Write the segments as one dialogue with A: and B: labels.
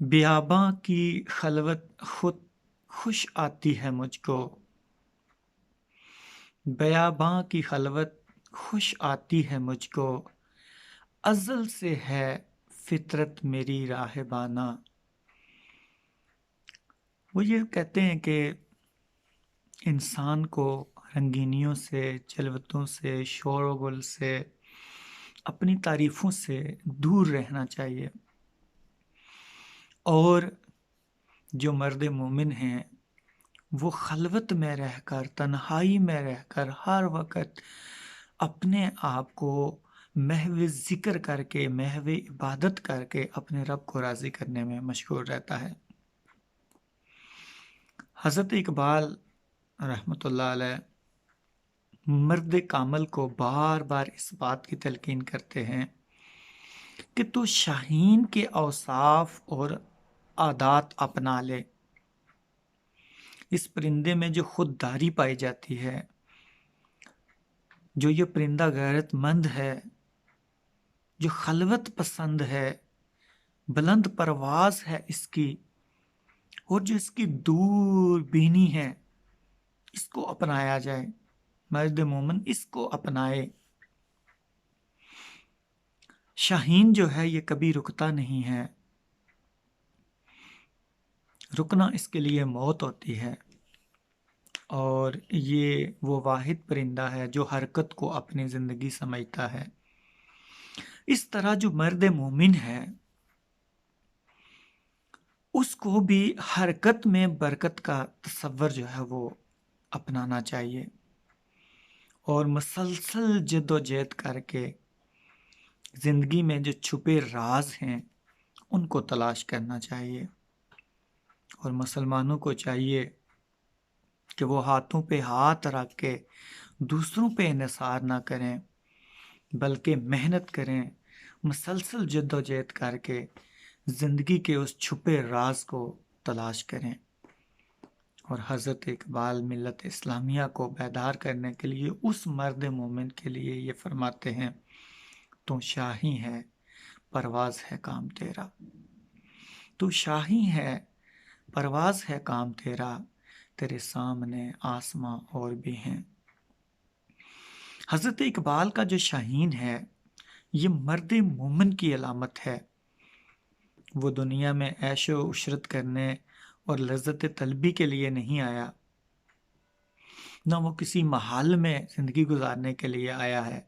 A: بیاباں کی خلوت خود خوش آتی ہے مجھ کو، بیاباں کی خلوت خوش آتی ہے مجھ کو، ازل سے ہے فطرت میری راہبانہ۔ وہ یہ کہتے ہیں کہ انسان کو رنگینیوں سے، جلوتوں سے، شور و گل سے، اپنی تعریفوں سے دور رہنا چاہیے، اور جو مرد مومن ہیں وہ خلوت میں رہ کر، تنہائی میں رہ کر، ہر وقت اپنے آپ کو محو ذکر کر کے، محو عبادت کر کے اپنے رب کو راضی کرنے میں مشغول رہتا ہے۔ حضرت اقبال رحمۃ اللہ علیہ مرد کامل کو بار بار اس بات کی تلقین کرتے ہیں کہ تو شاہین کے اوصاف اور عادات اپنا لے۔ اس پرندے میں جو خودداری پائی جاتی ہے، جو یہ پرندہ غیرت مند ہے، جو خلوت پسند ہے، بلند پرواز ہے اس کی، اور جو اس کی دور بینی ہے، اس کو اپنایا جائے۔ مرد مومن اس کو اپنائے۔ شاہین جو ہے یہ کبھی رکتا نہیں ہے، رکنا اس کے لیے موت ہوتی ہے، اور یہ وہ واحد پرندہ ہے جو حرکت کو اپنی زندگی سمجھتا ہے۔ اس طرح جو مرد مومن ہے اس کو بھی حرکت میں برکت کا تصور جو ہے وہ اپنانا چاہیے، اور مسلسل جد و جہد کر کے زندگی میں جو چھپے راز ہیں ان کو تلاش کرنا چاہیے۔ اور مسلمانوں کو چاہیے کہ وہ ہاتھوں پہ ہاتھ رکھ کے دوسروں پہ انحصار نہ کریں، بلکہ محنت کریں، مسلسل جد و جہد کر کے زندگی کے اس چھپے راز کو تلاش کریں۔ اور حضرت اقبال ملت اسلامیہ کو بیدار کرنے کے لیے اس مرد مومن کے لیے یہ فرماتے ہیں، تو شاہی ہے پرواز ہے کام تیرا، تو شاہی ہے پرواز ہے کام تیرا، تیرے سامنے آسماں اور بھی ہیں۔ حضرت اقبال کا جو شاہین ہے یہ مرد مومن کی علامت ہے۔ وہ دنیا میں عیش و عشرت کرنے اور لذت طلبی کے لیے نہیں آیا، نہ وہ کسی محل میں زندگی گزارنے کے لیے آیا ہے،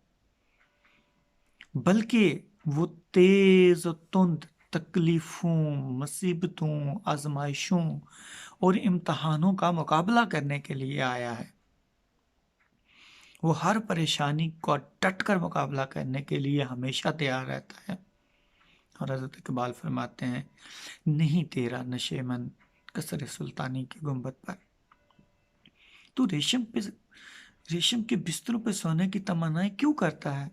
A: بلکہ وہ تیز و تند تکلیفوں، مصیبتوں، آزمائشوں اور امتحانوں کا مقابلہ کرنے کے لیے آیا ہے۔ وہ ہر پریشانی کو ڈٹ کر مقابلہ کرنے کے لیے ہمیشہ تیار رہتا ہے۔ اور حضرت اقبال فرماتے ہیں، نہیں تیرا نشے من قصر سلطانی کی گنبد پر، تو ریشم کے بستروں پہ سونے کی تمنائیں کیوں کرتا ہے؟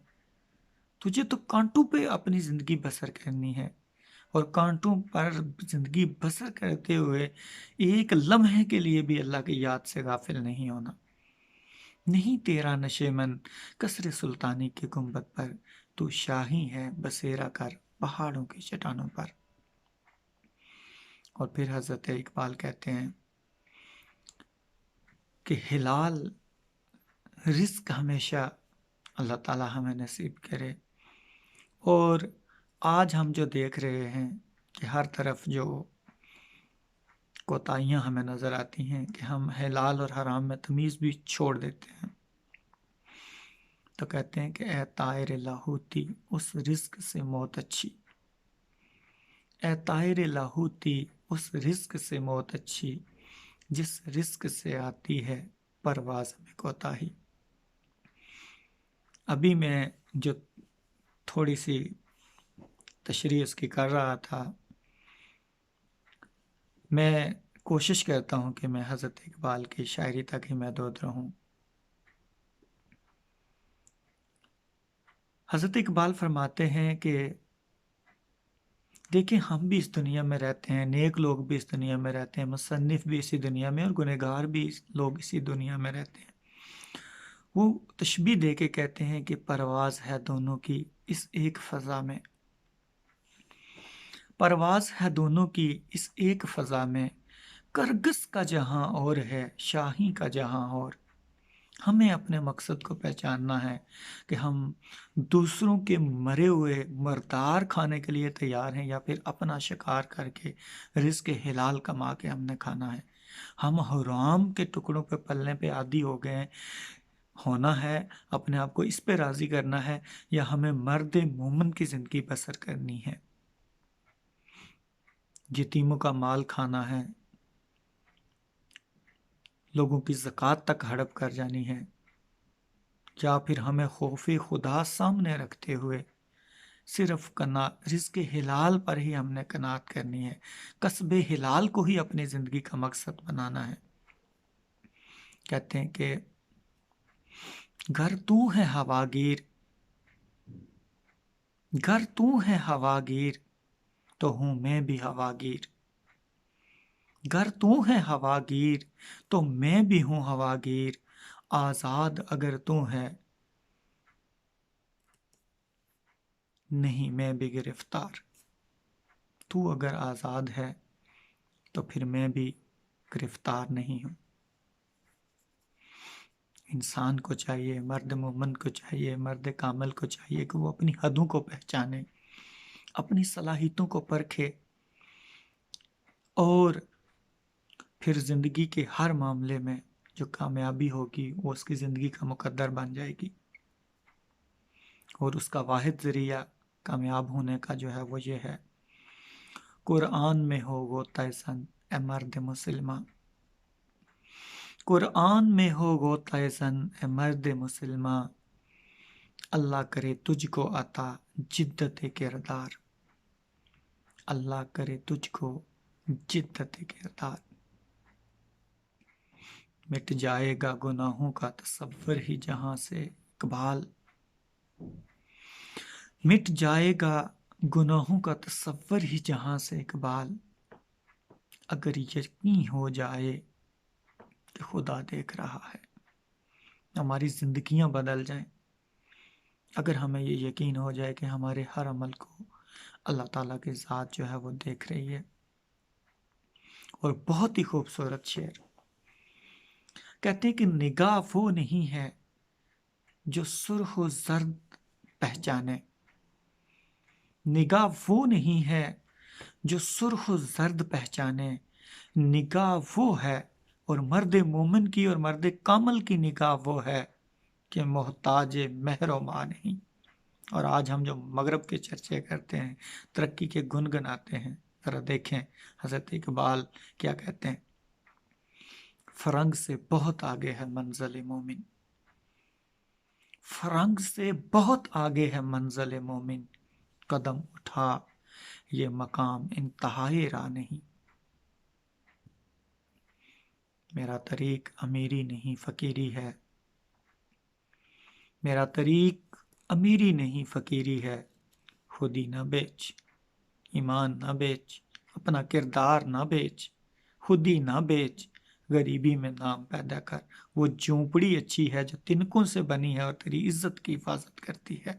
A: تجھے تو کانٹوں پہ اپنی زندگی بسر کرنی ہے، اور کانٹوں پر زندگی بسر کرتے ہوئے ایک لمحے کے لیے بھی اللہ کی یاد سے غافل نہیں ہونا۔ نہیں تیرا نشے من قصر سلطانی کے گنبد پر، تو شاہی ہے بسیرا کر پہاڑوں کی چٹانوں پر۔ اور پھر حضرت اقبال کہتے ہیں کہ حلال رزق ہمیشہ اللہ تعالی ہمیں نصیب کرے۔ اور آج ہم جو دیکھ رہے ہیں کہ ہر طرف جو کوتاہیاں ہمیں نظر آتی ہیں کہ ہم حلال اور حرام میں تمیز بھی چھوڑ دیتے ہیں، تو کہتے ہیں کہ اے طائر لاہوتی اس رزق سے موت اچھی، اے طائر لاہوتی اس رزق سے موت اچھی، جس رزق سے آتی ہے پرواز میں کوتاہی۔ ابھی میں جو تھوڑی سی تشریح اس کی کر رہا تھا، میں کوشش کرتا ہوں کہ میں حضرت اقبال کی شاعری تک ہی محدود رہوں۔ حضرت اقبال فرماتے ہیں کہ دیکھیں ہم بھی اس دنیا میں رہتے ہیں، نیک لوگ بھی اس دنیا میں رہتے ہیں، مصنف بھی اسی دنیا میں، اور گنہگار بھی لوگ اسی دنیا میں رہتے ہیں۔ وہ تشبیہ دے کے کہتے ہیں کہ پرواز ہے دونوں کی اس ایک فضا میں، پرواز ہے دونوں کی اس ایک فضا میں، کرگس کا جہاں اور ہے شاہی کا جہاں اور۔ ہمیں اپنے مقصد کو پہچاننا ہے کہ ہم دوسروں کے مرے ہوئے مردار کھانے کے لیے تیار ہیں یا پھر اپنا شکار کر کے رزق حلال کما کے ہم نے کھانا ہے۔ ہم حرام کے ٹکڑوں پہ پلنے پہ عادی ہو گئے ہیں، ہونا ہے اپنے آپ کو اس پہ راضی کرنا ہے، یا ہمیں مرد مومن کی زندگی بسر کرنی ہے، یتیموں کا مال کھانا ہے، لوگوں کی زکوٰۃ تک ہڑپ کر جانی ہے، یا پھر ہمیں خوف خدا سامنے رکھتے ہوئے صرف رزق حلال پر ہی ہم نے قناعت کرنی ہے، کسب حلال کو ہی اپنی زندگی کا مقصد بنانا ہے۔ کہتے ہیں کہ گھر تو ہے ہواگیر، گھر تو ہے ہواگیر تو ہوں میں بھی ہواگیر، گھر تو ہے ہواگیر تو میں بھی ہوں ہواگیر، آزاد اگر تو ہے نہیں میں بھی گرفتار۔ تو اگر آزاد ہے تو پھر میں بھی گرفتار نہیں ہوں۔ انسان کو چاہیے، مرد مومن کو چاہیے، مرد کامل کو چاہیے کہ وہ اپنی حدوں کو پہچانے، اپنی صلاحیتوں کو پرکھے، اور پھر زندگی کے ہر معاملے میں جو کامیابی ہوگی وہ اس کی زندگی کا مقدر بن جائے گی، اور اس کا واحد ذریعہ کامیاب ہونے کا جو ہے وہ یہ ہے، قرآن میں ہو غوطۂ زن اے مرد مسلمہ، قرآن میں ہو غوطۂ زن اے مرد مسلمہ، اللہ کرے تجھ کو عطا جدت کردار، اللہ کرے تجھ کو جدت کردار۔ مٹ جائے گا گناہوں کا تصور ہی جہاں سے اقبال، مٹ جائے گا گناہوں کا تصور ہی جہاں سے اقبال، اگر یقین ہو جائے کہ خدا دیکھ رہا ہے۔ ہماری زندگیاں بدل جائیں اگر ہمیں یہ یقین ہو جائے کہ ہمارے ہر عمل کو اللہ تعالیٰ کی ذات جو ہے وہ دیکھ رہی ہے۔ اور بہت ہی خوبصورت شعر کہتے ہیں کہ نگاہ وہ نہیں ہے جو سرخ و زرد پہچانے، نگاہ وہ نہیں ہے جو سرخ و زرد پہچانے، نگاہ وہ ہے، اور مرد مومن کی اور مرد کامل کی نگاہ وہ ہے کہ محتاج مہر و ماں نہیں۔ اور آج ہم جو مغرب کے چرچے کرتے ہیں، ترقی کے گن گناتے ہیں، ذرا دیکھیں حضرت اقبال کیا کہتے ہیں، فرنگ سے بہت آگے ہے منزل مومن، فرنگ سے بہت آگے ہے منزل مومن، قدم اٹھا یہ مقام انتہائی راہ نہیں۔ میرا طریق امیری نہیں فقیری ہے، میرا طریق امیری نہیں فقیری ہے، خودی نہ بیچ، ایمان نہ بیچ، اپنا کردار نہ بیچ، خودی نہ بیچ، غریبی میں نام پیدا کر۔ وہ جھونپڑی اچھی ہے جو تنکوں سے بنی ہے اور تیری عزت کی حفاظت کرتی ہے،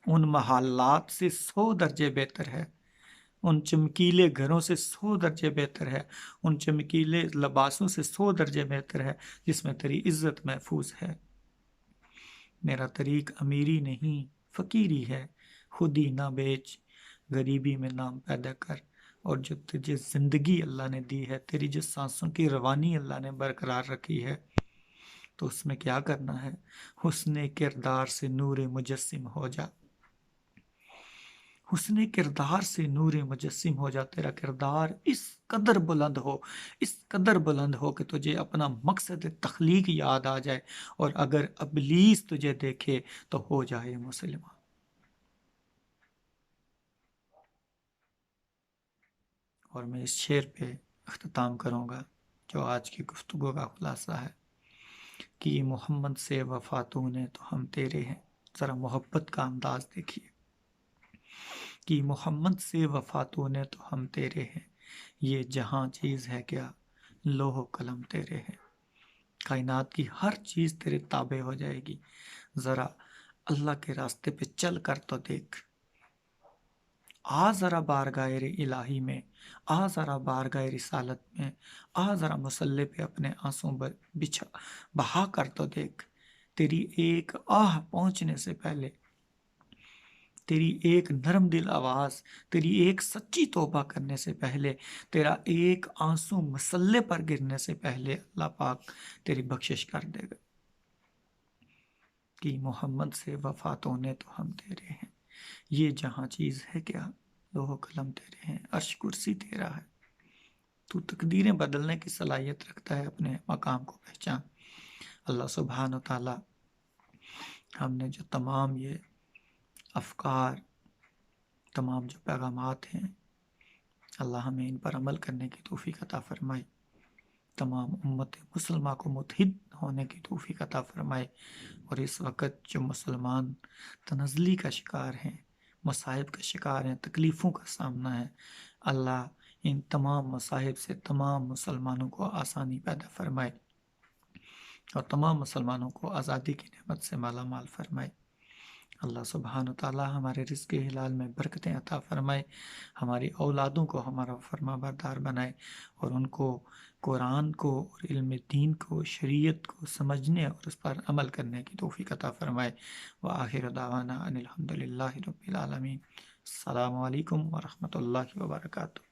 A: ان محلات سے 100 درجے بہتر ہے، ان چمکیلے گھروں سے 100 درجے بہتر ہے، ان چمکیلے لباسوں سے 100 درجے بہتر ہے جس میں تیری عزت محفوظ ہے۔ میرا طریق امیری نہیں فقیری ہے، خودی نہ بیچ، غریبی میں نام پیدا کر۔ اور جو تجھے زندگی اللہ نے دی ہے، تیری جو سانسوں کی روانی اللہ نے برقرار رکھی ہے، تو اس میں کیا کرنا ہے؟ حسن کردار سے نور مجسم ہو جا، حسن کردار سے نور مجسم ہو جا، تیرا کردار اس قدر بلند ہو، اس قدر بلند ہو کہ تجھے اپنا مقصد تخلیق یاد آ جائے، اور اگر ابلیس تجھے دیکھے تو ہو جائے مسلمان۔ اور میں اس شعر پہ اختتام کروں گا جو آج کی گفتگو کا خلاصہ ہے کہ محمد سے وفا تو نے تو ہم تیرے ہیں۔ ذرا محبت کا انداز دیکھیے کہ محمد سے وفا تو نے تو ہم تیرے ہیں، یہ جہاں چیز ہے کیا لوح و قلم تیرے ہیں، کائنات کی ہر چیز تیرے تابع ہو جائے گی، ذرا اللہ کے راستے پہ چل کر تو دیکھ، آ ذرا بارگاہ الہی میں، آ ذرا بارگاہ رسالت میں، آ ذرا مصلی پہ اپنے آنسوں بچھا بہا کر تو دیکھ، تیری ایک آہ پہنچنے سے پہلے، تیری ایک نرم دل آواز، تیری ایک سچی توبہ کرنے سے پہلے، تیرا ایک آنسو مسلے پر گرنے سے پہلے اللہ پاک تیری بخشش کر دے گا کہ محمد سے وفا تو نے تو ہم تیرے ہیں، یہ جہاں چیز ہے کیا، لوح و قلم تیرے ہیں، عرش کرسی تیرا ہے، تو تقدیریں بدلنے کی صلاحیت رکھتا ہے، اپنے مقام کو پہچان۔ اللہ سبحانہ و تعالی ہم نے جو تمام یہ افکار، تمام جو پیغامات ہیں، اللہ ہمیں ان پر عمل کرنے کی توفیق عطا فرمائے، تمام امت مسلمہ کو متحد ہونے کی توفیق عطا فرمائے، اور اس وقت جو مسلمان تنزلی کا شکار ہیں، مصائب کا شکار ہیں، تکلیفوں کا سامنا ہے، اللہ ان تمام مصائب سے تمام مسلمانوں کو آسانی پیدا فرمائے اور تمام مسلمانوں کو آزادی کی نعمت سے مالا مال فرمائے۔ اللہ سبحانہ و تعالی ہمارے رزق حلال میں برکتیں عطا فرمائے، ہماری اولادوں کو ہمارا فرما بردار بنائے، اور ان کو قرآن کو اور علم دین کو، شریعت کو سمجھنے اور اس پر عمل کرنے کی توفیق عطا فرمائے۔ وآخر دعوانا ان الحمد للہ رب العالمین۔ السلام علیکم ورحمۃ اللہ وبرکاتہ۔